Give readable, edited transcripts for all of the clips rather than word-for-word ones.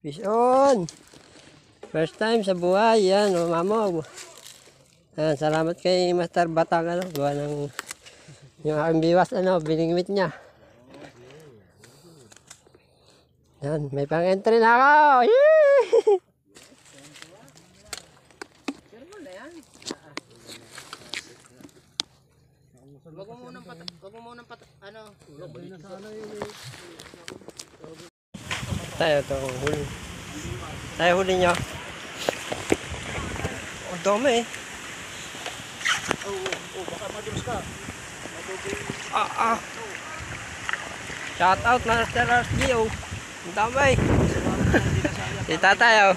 Fish on! First time sa buhay. Yan, mamamog. Yan, salamat kay Master Batang. Gawa ng yung aking biwas, biningwit niya. Yan, may pang-entry na ako! Yee! Wag mo munang Tayo ito, huli. Tayo huli nyo. Ang dami eh. baka madulas ka. Shout out Master RSGO. Ang dami. Si tatay oh.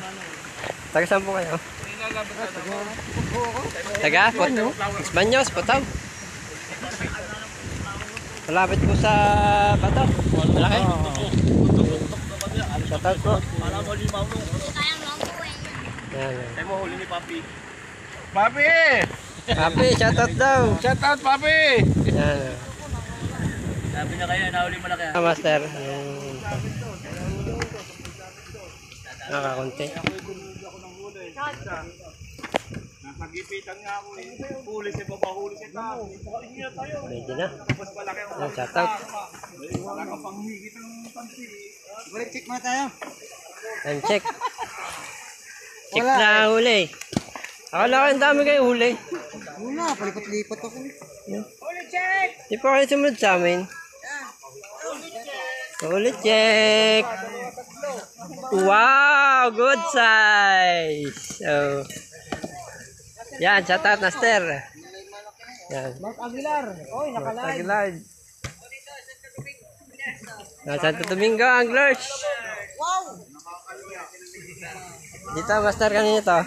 Taga saan po kayo? Taga? Banyos, Putaw. Malapit po sa bato. Malaki. Shout out po. Yan. Tayo mo huli ni Papi. Papi! Papi, shout out daw. Shout out, Papi! Yan. Sabi niya kayo, nahuli mo na kaya. Master. Nakakunti. Nagipitan nga ako eh. Huli sa baba, huli sa tao. Medyo na. Tapos malaki ako. Yan, shout out. Wala ka pang higit ng pansi. Balik check mo tayo. Yan, check. Check na huli. Akala ko ang dami kayo huli. Wala, palikot-lipat ako. Huli check! Di pa kayo sumunod sa amin. Huli check! Wow! Good size! So, yan, shout out Master. Yan. Mark Aguilar. Oy, Mark Aguilar. Santo Domingo, anglers. Wow! Dito, Master, kanina to.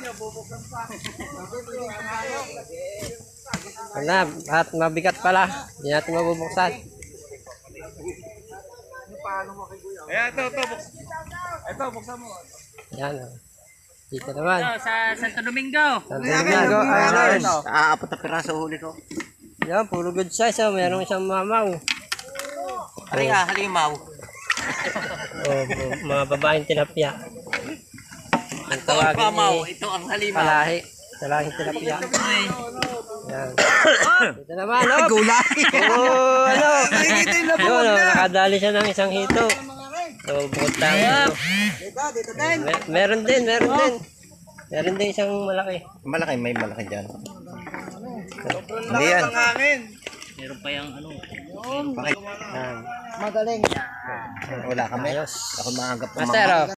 Wala, at mabigat pala. Hindi natin mabubuksan. Ito, buksan mo. Yan. Dito naman. Sa Santo Domingo. Santo Domingo, anglers. Apat na piraso huli ko. Yan, puro good size. Oh. Merong isang mamaw. Halimaw. Mga babaeng tilapia. Ang tawagin ni Ito ang halimaw. Palahi. Talahing tilapia. Yan. Dito naman, oh. Gulay. Oh, ano? Nakikita yung labog Yun, na. nakadali siya ng isang hito. So, bukod tayo. Dito din. Meron din. Meron din isang malaki. Malaki, may malaki dyan. Hindi yan. Meron pa yung ano. Bakit? Yan. Magaling. Wala kami. Ayos. Ako maanggap Master, oh.